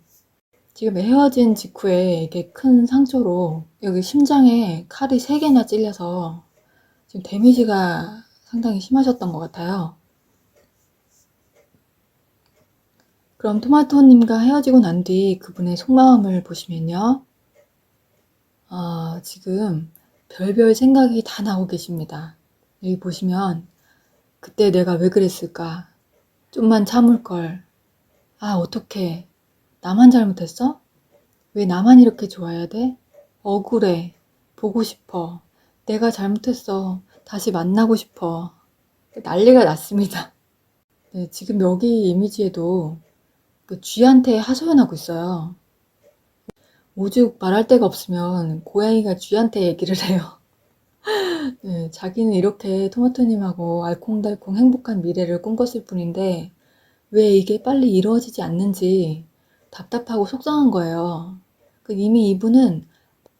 지금 헤어진 직후에 이게 큰 상처로 여기 심장에 칼이 3개나 찔려서 지금 데미지가 상당히 심하셨던 것 같아요. 그럼 토마토님과 헤어지고 난 뒤 그분의 속마음을 보시면요. 지금 별별 생각이 다 나고 계십니다. 여기 보시면 그때 내가 왜 그랬을까? 좀만 참을걸. 어떡해. 나만 잘못했어? 왜 나만 이렇게 좋아해야 돼? 억울해. 보고 싶어. 내가 잘못했어. 다시 만나고 싶어. 난리가 났습니다. 네, 지금 여기 이미지에도 그 쥐한테 하소연하고 있어요. 오죽 말할 데가 없으면 고양이가 쥐한테 얘기를 해요. 네, 자기는 이렇게 토마토님하고 알콩달콩 행복한 미래를 꿈꿨을 뿐인데 왜 이게 빨리 이루어지지 않는지 답답하고 속상한 거예요. 이미 이분은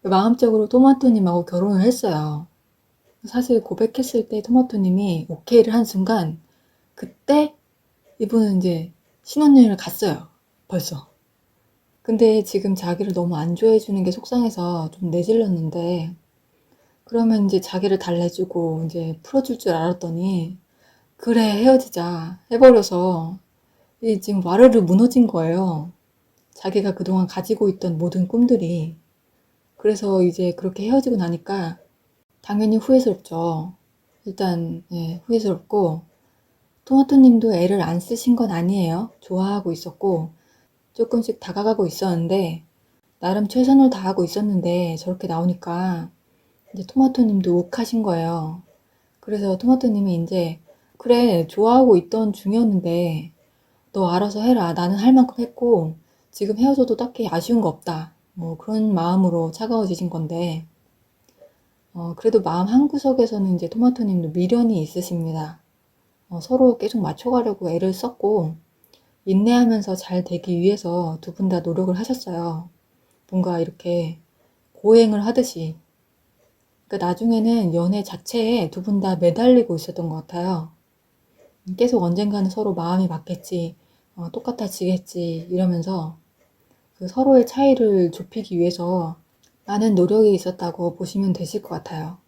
마음적으로 토마토님하고 결혼을 했어요. 사실 고백했을 때 토마토님이 오케이를 한 순간 그때 이분은 이제 신혼여행을 갔어요. 벌써. 근데 지금 자기를 너무 안 좋아해 주는 게 속상해서 좀 내질렀는데, 그러면 이제 자기를 달래주고 이제 풀어줄 줄 알았더니 그래 헤어지자 해버려서 이 지금 와르르 무너진 거예요. 자기가 그동안 가지고 있던 모든 꿈들이. 그래서 이제 그렇게 헤어지고 나니까 당연히 후회스럽죠. 일단 후회스럽고, 토마토님도 애를 안 쓰신 건 아니에요. 좋아하고 있었고 조금씩 다가가고 있었는데 나름 최선을 다하고 있었는데 저렇게 나오니까 이제 토마토님도 욱하신 거예요. 그래서 토마토님이 이제 그래 좋아하고 있던 중이었는데 너 알아서 해라. 나는 할 만큼 했고 지금 헤어져도 딱히 아쉬운 거 없다. 뭐 그런 마음으로 차가워지신 건데 그래도 마음 한구석에서는 이제 토마토님도 미련이 있으십니다. 서로 계속 맞춰가려고 애를 썼고 인내하면서 잘 되기 위해서 두 분 다 노력을 하셨어요. 뭔가 이렇게 고행을 하듯이. 그러니까 나중에는 연애 자체에 두 분 다 매달리고 있었던 것 같아요. 계속 언젠가는 서로 마음이 맞겠지, 똑같아지겠지 이러면서 그 서로의 차이를 좁히기 위해서 많은 노력이 있었다고 보시면 되실 것 같아요.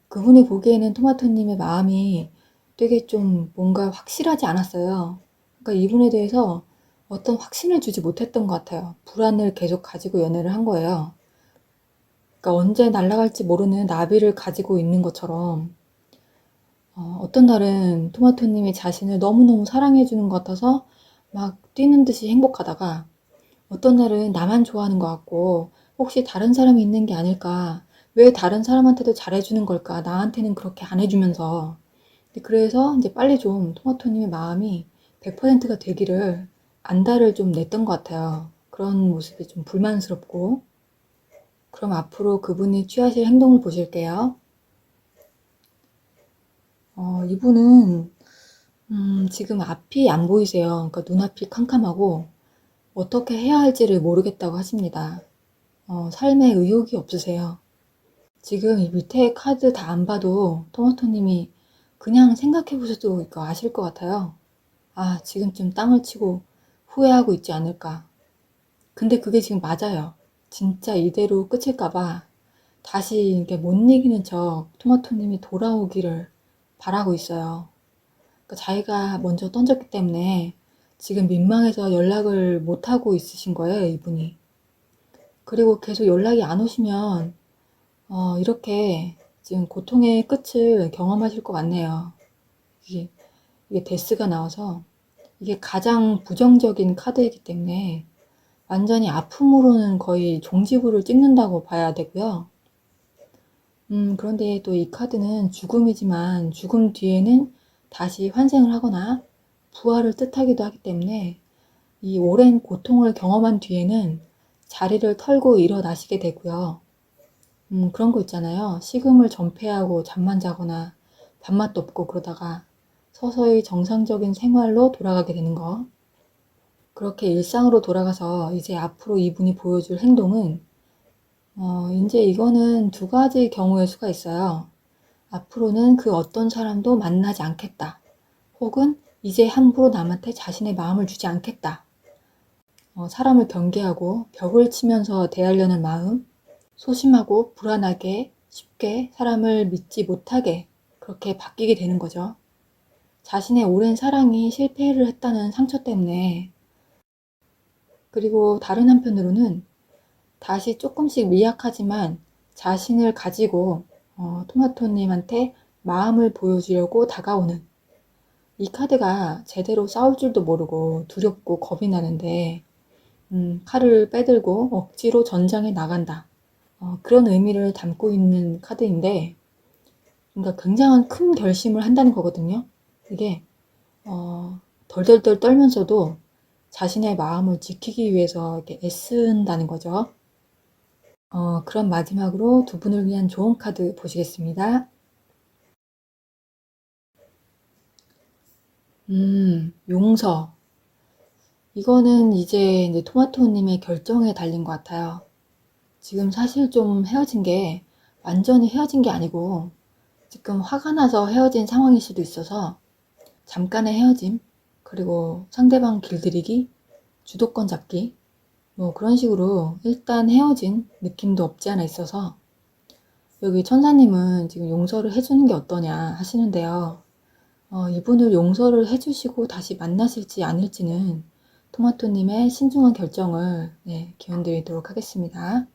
그분이 보기에는 토마토님의 마음이 되게 좀 뭔가 확실하지 않았어요. 그러니까 이분에 대해서 어떤 확신을 주지 못했던 것 같아요. 불안을 계속 가지고 연애를 한 거예요. 그러니까 언제 날아갈지 모르는 나비를 가지고 있는 것처럼 어떤 날은 토마토님이 자신을 너무너무 사랑해주는 것 같아서 막 뛰는 듯이 행복하다가 어떤 날은 나만 좋아하는 것 같고 혹시 다른 사람이 있는 게 아닐까 왜 다른 사람한테도 잘해주는 걸까? 나한테는 그렇게 안 해주면서. 그래서 이제 빨리 좀 토마토님의 마음이 100%가 되기를 안달을 좀 냈던 것 같아요. 그런 모습이 좀 불만스럽고. 그럼 앞으로 그분이 취하실 행동을 보실게요. 이분은 지금 앞이 안 보이세요. 그러니까 눈앞이 캄캄하고 어떻게 해야 할지를 모르겠다고 하십니다. 삶에 의욕이 없으세요. 지금 이 밑에 카드 다 안 봐도 토마토님이 그냥 생각해 보셔도 이거 아실 것 같아요. 아, 지금쯤 땅을 치고 후회하고 있지 않을까. 근데 그게 지금 맞아요. 진짜 이대로 끝일까봐 다시 이게 못 이기는 척 토마토님이 돌아오기를 바라고 있어요. 그러니까 자기가 먼저 던졌기 때문에 지금 민망해서 연락을 못하고 있으신 거예요, 이분이. 그리고 계속 연락이 안 오시면 이렇게 지금 고통의 끝을 경험하실 것 같네요. 이게, 이게 데스가 나와서 이게 가장 부정적인 카드이기 때문에 완전히 아픔으로는 거의 종지부를 찍는다고 봐야 되고요. 그런데 또 이 카드는 죽음이지만 죽음 뒤에는 다시 환생을 하거나 부활을 뜻하기도 하기 때문에 이 오랜 고통을 경험한 뒤에는 자리를 털고 일어나시게 되고요. 그런 거 있잖아요. 식음을 전폐하고 잠만 자거나 밥맛도 없고 그러다가 서서히 정상적인 생활로 돌아가게 되는 거. 그렇게 일상으로 돌아가서 이제 앞으로 이분이 보여줄 행동은 이제 이거는 두 가지 경우의 수가 있어요. 앞으로는 그 어떤 사람도 만나지 않겠다. 혹은 이제 함부로 남한테 자신의 마음을 주지 않겠다. 사람을 경계하고 벽을 치면서 대하려는 마음, 소심하고 불안하게 쉽게 사람을 믿지 못하게 그렇게 바뀌게 되는 거죠. 자신의 오랜 사랑이 실패를 했다는 상처 때문에. 그리고 다른 한편으로는 다시 조금씩 미약하지만 자신을 가지고 토마토님한테 마음을 보여주려고 다가오는, 이 카드가 제대로 싸울 줄도 모르고 두렵고 겁이 나는데 칼을 빼들고 억지로 전장에 나간다. 그런 의미를 담고 있는 카드인데, 그러니까 굉장한 큰 결심을 한다는 거거든요. 이게 덜덜덜 떨면서도 자신의 마음을 지키기 위해서 이렇게 애쓴다는 거죠. 그럼 마지막으로 두 분을 위한 좋은 카드 보시겠습니다. 용서. 이거는 이제 토마토님의 결정에 달린 것 같아요. 지금 사실 좀 헤어진 게 완전히 헤어진 게 아니고 지금 화가 나서 헤어진 상황일 수도 있어서 잠깐의 헤어짐, 그리고 상대방 길들이기, 주도권 잡기, 뭐 그런 식으로 일단 헤어진 느낌도 없지 않아 있어서 여기 천사님은 지금 용서를 해주는 게 어떠냐 하시는데요. 이분을 용서를 해주시고 다시 만나실지 아닐지는 토마토님의 신중한 결정을 기원드리도록 하겠습니다.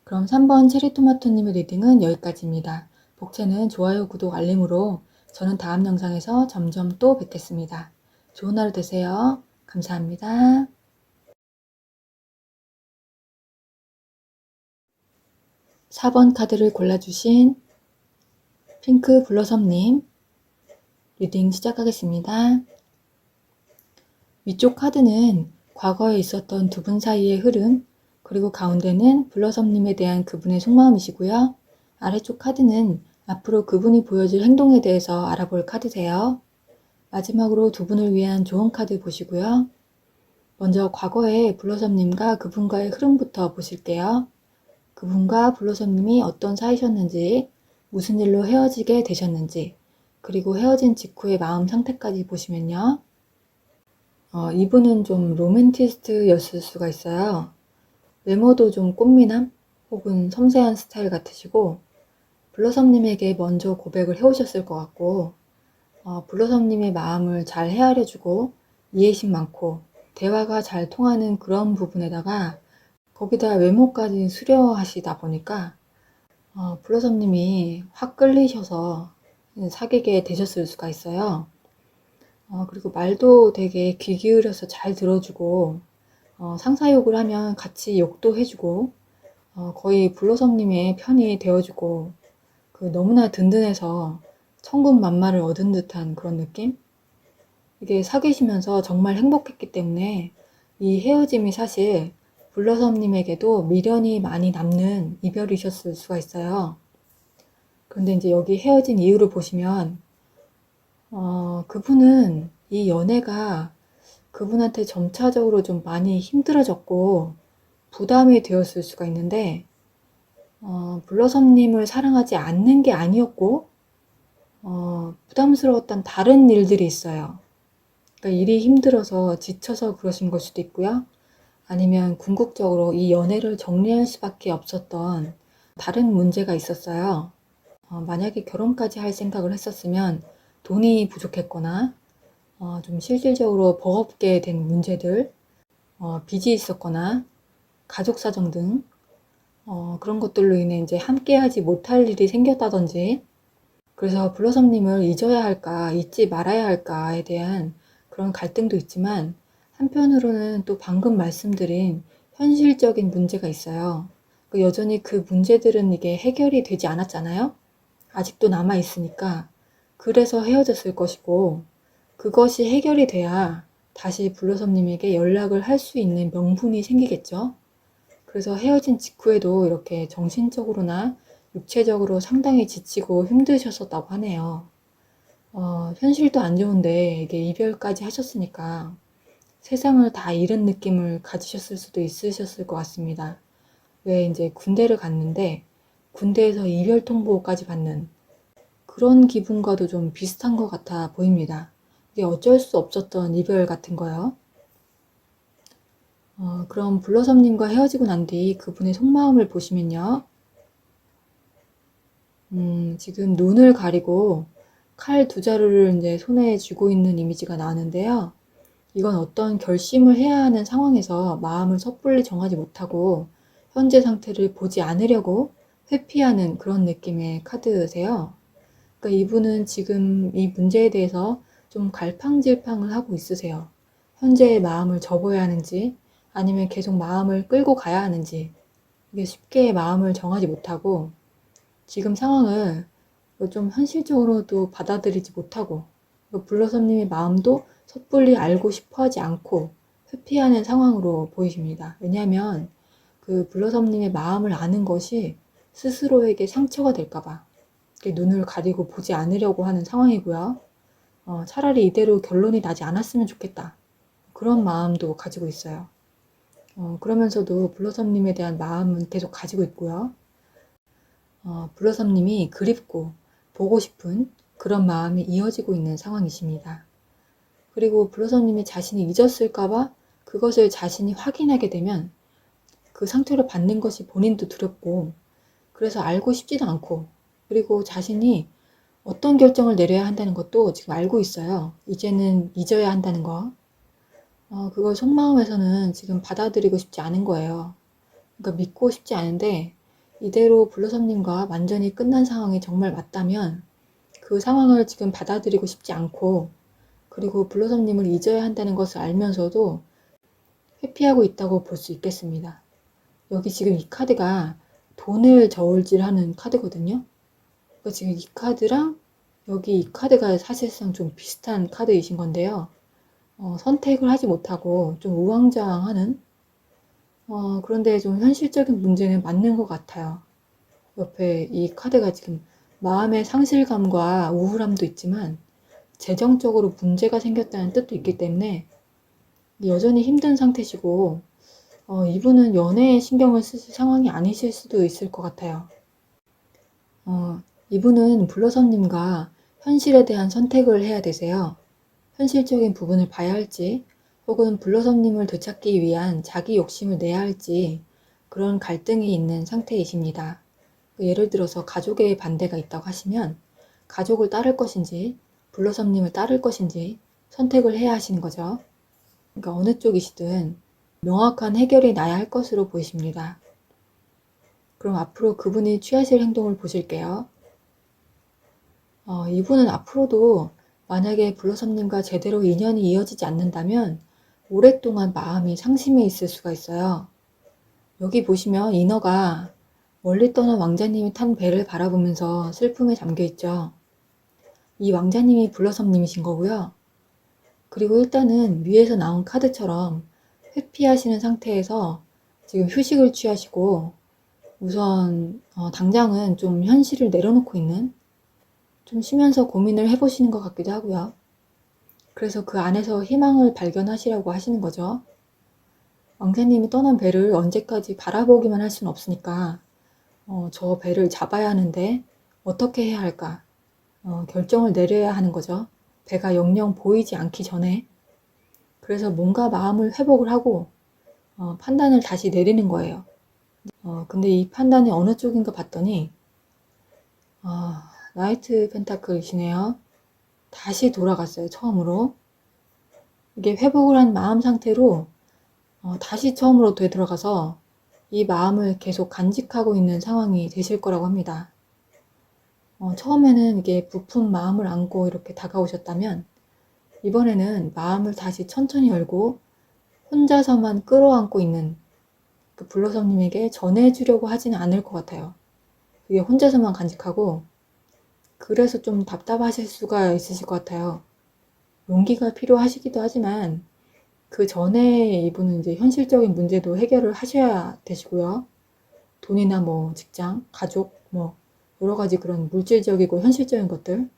그럼 3번 체리토마토님의 리딩은 여기까지입니다. 복채는 좋아요, 구독, 알림으로 저는 다음 영상에서 점점 또 뵙겠습니다. 좋은 하루 되세요. 감사합니다. 4번 카드를 골라주신 핑크 블러썸님 리딩 시작하겠습니다. 위쪽 카드는 과거에 있었던 두 분 사이의 흐름, 그리고 가운데는 블러썸님에 대한 그분의 속마음이시고요. 아래쪽 카드는 앞으로 그분이 보여줄 행동에 대해서 알아볼 카드세요. 마지막으로 두 분을 위한 좋은 카드 보시고요. 먼저 과거에 블러썸님과 그분과의 흐름부터 보실게요. 그분과 블러썸님이 어떤 사이셨는지, 무슨 일로 헤어지게 되셨는지, 그리고 헤어진 직후의 마음 상태까지 보시면요. 이분은 좀 로맨티스트였을 수가 있어요. 외모도 좀 꽃미남 혹은 섬세한 스타일 같으시고 블러썸님에게 먼저 고백을 해오셨을 것 같고 블러썸님의 마음을 잘 헤아려주고 이해심 많고 대화가 잘 통하는 그런 부분에다가 거기다 외모까지 수려하시다 보니까 블러썸님이 확 끌리셔서 사귀게 되셨을 수가 있어요. 그리고 말도 되게 귀 기울여서 잘 들어주고 상사욕을 하면 같이 욕도 해주고 거의 블러썸님의 편이 되어주고 너무나 든든해서 천군만마를 얻은 듯한 그런 느낌? 이게 사귀시면서 정말 행복했기 때문에 이 헤어짐이 사실 블러썸님에게도 미련이 많이 남는 이별이셨을 수가 있어요. 그런데 이제 여기 헤어진 이유를 보시면 그분은 이 연애가 그분한테 점차적으로 좀 많이 힘들어졌고 부담이 되었을 수가 있는데 블러썸님을 사랑하지 않는 게 아니었고 부담스러웠던 다른 일들이 있어요. 그러니까 일이 힘들어서 지쳐서 그러신 걸 수도 있고요. 아니면 궁극적으로 이 연애를 정리할 수밖에 없었던 다른 문제가 있었어요. 만약에 결혼까지 할 생각을 했었으면 돈이 부족했거나 좀 실질적으로 버겁게 된 문제들, 빚이 있었거나 가족 사정 등 그런 것들로 인해 이제 함께하지 못할 일이 생겼다든지, 그래서 블러썸님을 잊어야 할까, 잊지 말아야 할까에 대한 그런 갈등도 있지만, 한편으로는 또 방금 말씀드린 현실적인 문제가 있어요. 여전히 그 문제들은 이게 해결이 되지 않았잖아요? 아직도 남아 있으니까. 그래서 헤어졌을 것이고, 그것이 해결이 돼야 다시 블러썸님에게 연락을 할 수 있는 명분이 생기겠죠? 그래서 헤어진 직후에도 이렇게 정신적으로나 육체적으로 상당히 지치고 힘드셨었다고 하네요. 현실도 안 좋은데 이게 이별까지 하셨으니까 세상을 다 잃은 느낌을 가지셨을 수도 있으셨을 것 같습니다. 왜 이제 군대를 갔는데 군대에서 이별 통보까지 받는 그런 기분과도 좀 비슷한 것 같아 보입니다. 이게 어쩔 수 없었던 이별 같은 거요. 그럼 블러썸님과 헤어지고 난 뒤 그분의 속마음을 보시면요. 지금 눈을 가리고 칼 두 자루를 이제 손에 쥐고 있는 이미지가 나는데요. 이건 어떤 결심을 해야 하는 상황에서 마음을 섣불리 정하지 못하고 현재 상태를 보지 않으려고 회피하는 그런 느낌의 카드세요. 그러니까 이분은 지금 이 문제에 대해서 좀 갈팡질팡을 하고 있으세요. 현재의 마음을 접어야 하는지 아니면 계속 마음을 끌고 가야 하는지 이게 쉽게 마음을 정하지 못하고 지금 상황을 좀 현실적으로도 받아들이지 못하고 블러썸님의 마음도 섣불리 알고 싶어 하지 않고 회피하는 상황으로 보이십니다. 왜냐하면 그 블러썸님의 마음을 아는 것이 스스로에게 상처가 될까봐 눈을 가리고 보지 않으려고 하는 상황이고요. 차라리 이대로 결론이 나지 않았으면 좋겠다. 그런 마음도 가지고 있어요. 그러면서도 블러썸님에 대한 마음은 계속 가지고 있고요. 블러썸님이 그립고 보고 싶은 그런 마음이 이어지고 있는 상황이십니다. 그리고 블러썸님이 자신이 잊었을까봐 그것을 자신이 확인하게 되면 그 상처를 받는 것이 본인도 두렵고 그래서 알고 싶지도 않고 그리고 자신이 어떤 결정을 내려야 한다는 것도 지금 알고 있어요. 이제는 잊어야 한다는 거. 그걸 속마음에서는 지금 받아들이고 싶지 않은 거예요. 그러니까 믿고 싶지 않은데 이대로 블러썸님과 완전히 끝난 상황이 정말 맞다면 그 상황을 지금 받아들이고 싶지 않고 그리고 블러썸님을 잊어야 한다는 것을 알면서도 회피하고 있다고 볼 수 있겠습니다. 여기 지금 이 카드가 돈을 저울질하는 카드거든요. 그러니까 지금 이 카드랑 여기 이 카드가 사실상 좀 비슷한 카드이신 건데요. 선택을 하지 못하고 좀 우왕좌왕하는 그런데 좀 현실적인 문제는 맞는 것 같아요. 옆에 이 카드가 지금 마음의 상실감과 우울함도 있지만 재정적으로 문제가 생겼다는 뜻도 있기 때문에 여전히 힘든 상태시고 이분은 연애에 신경을 쓰실 상황이 아니실 수도 있을 것 같아요. 이분은 블러썸님과 현실에 대한 선택을 해야 되세요. 현실적인 부분을 봐야 할지 혹은 블러썸님을 되찾기 위한 자기 욕심을 내야 할지 그런 갈등이 있는 상태이십니다. 예를 들어서 가족의 반대가 있다고 하시면 가족을 따를 것인지 블러썸님을 따를 것인지 선택을 해야 하시는 거죠. 그러니까 어느 쪽이시든 명확한 해결이 나야 할 것으로 보이십니다. 그럼 앞으로 그분이 취하실 행동을 보실게요. 이분은 앞으로도 만약에 블러썸님과 제대로 인연이 이어지지 않는다면 오랫동안 마음이 상심해 있을 수가 있어요. 여기 보시면 인어가 멀리 떠난 왕자님이 탄 배를 바라보면서 슬픔에 잠겨 있죠. 이 왕자님이 블러썸님이신 거고요. 그리고 일단은 위에서 나온 카드처럼 회피하시는 상태에서 지금 휴식을 취하시고 우선 당장은 좀 현실을 내려놓고 있는, 좀 쉬면서 고민을 해보시는 것 같기도 하고요. 그래서 그 안에서 희망을 발견하시라고 하시는 거죠. 왕자님이 떠난 배를 언제까지 바라보기만 할 수는 없으니까 저 배를 잡아야 하는데 어떻게 해야 할까 결정을 내려야 하는 거죠. 배가 영영 보이지 않기 전에. 그래서 뭔가 마음을 회복을 하고 판단을 다시 내리는 거예요. 근데 이 판단이 어느 쪽인가 봤더니 나이트 펜타클이시네요. 다시 돌아갔어요. 처음으로. 이게 회복을 한 마음 상태로 다시 처음으로 되돌아가서 이 마음을 계속 간직하고 있는 상황이 되실 거라고 합니다. 처음에는 이게 부푼 마음을 안고 이렇게 다가오셨다면 이번에는 마음을 다시 천천히 열고 혼자서만 끌어안고 있는 그 블러썸님에게 전해주려고 하지는 않을 것 같아요. 그게 혼자서만 간직하고, 그래서 좀 답답하실 수가 있으실 것 같아요. 용기가 필요하시기도 하지만 그 전에 이분은 이제 현실적인 문제도 해결을 하셔야 되시고요. 돈이나 뭐 직장, 가족, 뭐 여러 가지 그런 물질적이고 현실적인 것들,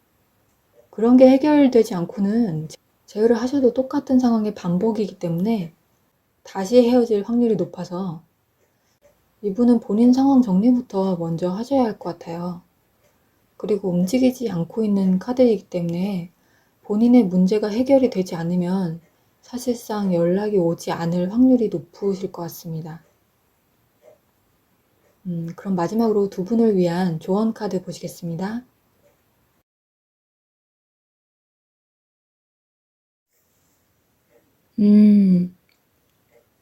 그런 게 해결되지 않고는 제외를 하셔도 똑같은 상황의 반복이기 때문에 다시 헤어질 확률이 높아서 이분은 본인 상황 정리부터 먼저 하셔야 할 것 같아요. 그리고 움직이지 않고 있는 카드이기 때문에 본인의 문제가 해결이 되지 않으면 사실상 연락이 오지 않을 확률이 높으실 것 같습니다. 그럼 마지막으로 두 분을 위한 조언 카드 보시겠습니다.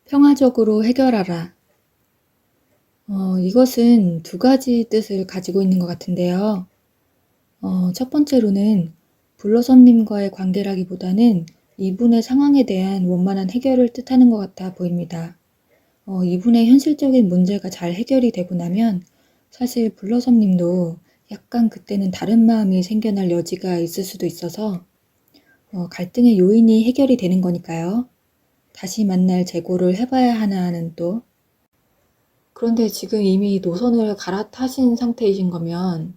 평화적으로 해결하라. 이것은 두 가지 뜻을 가지고 있는 것 같은데요. 첫 번째로는 블러썸님과의 관계라기보다는 이분의 상황에 대한 원만한 해결을 뜻하는 것 같아 보입니다. 이분의 현실적인 문제가 잘 해결이 되고 나면 사실 블러썸님도 약간 그때는 다른 마음이 생겨날 여지가 있을 수도 있어서 갈등의 요인이 해결이 되는 거니까요. 다시 만날 재고를 해봐야 하나 하는 또. 그런데 지금 이미 노선을 갈아타신 상태이신 거면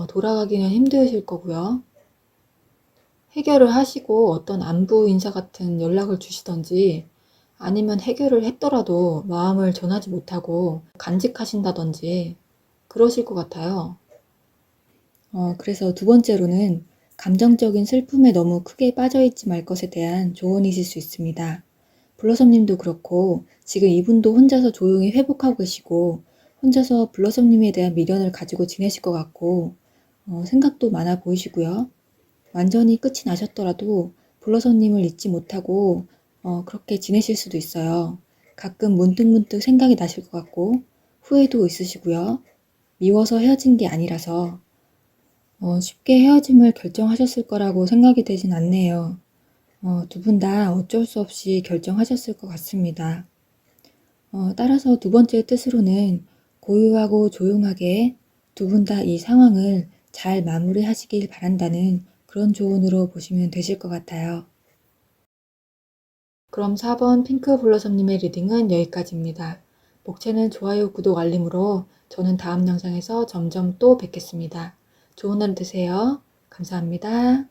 돌아가기는 힘드실 거고요. 해결을 하시고 어떤 안부 인사 같은 연락을 주시던지 아니면 해결을 했더라도 마음을 전하지 못하고 간직하신다던지 그러실 것 같아요. 그래서 두 번째로는 감정적인 슬픔에 너무 크게 빠져있지 말 것에 대한 조언이실 수 있습니다. 블러썸님도 그렇고 지금 이분도 혼자서 조용히 회복하고 계시고 혼자서 블러썸님에 대한 미련을 가지고 지내실 것 같고 생각도 많아 보이시고요. 완전히 끝이 나셨더라도 블러썸님을 잊지 못하고 그렇게 지내실 수도 있어요. 가끔 문득문득 생각이 나실 것 같고 후회도 있으시고요. 미워서 헤어진 게 아니라서 쉽게 헤어짐을 결정하셨을 거라고 생각이 되진 않네요. 두 분 다 어쩔 수 없이 결정하셨을 것 같습니다. 따라서 두 번째 뜻으로는 고요하고 조용하게 두 분 다 이 상황을 잘 마무리하시길 바란다는 그런 조언으로 보시면 되실 것 같아요. 그럼 4번 핑크 블러썸님의 리딩은 여기까지입니다. 목차는 좋아요, 구독, 알림으로 저는 다음 영상에서 점점 또 뵙겠습니다. 좋은 하루 되세요. 감사합니다.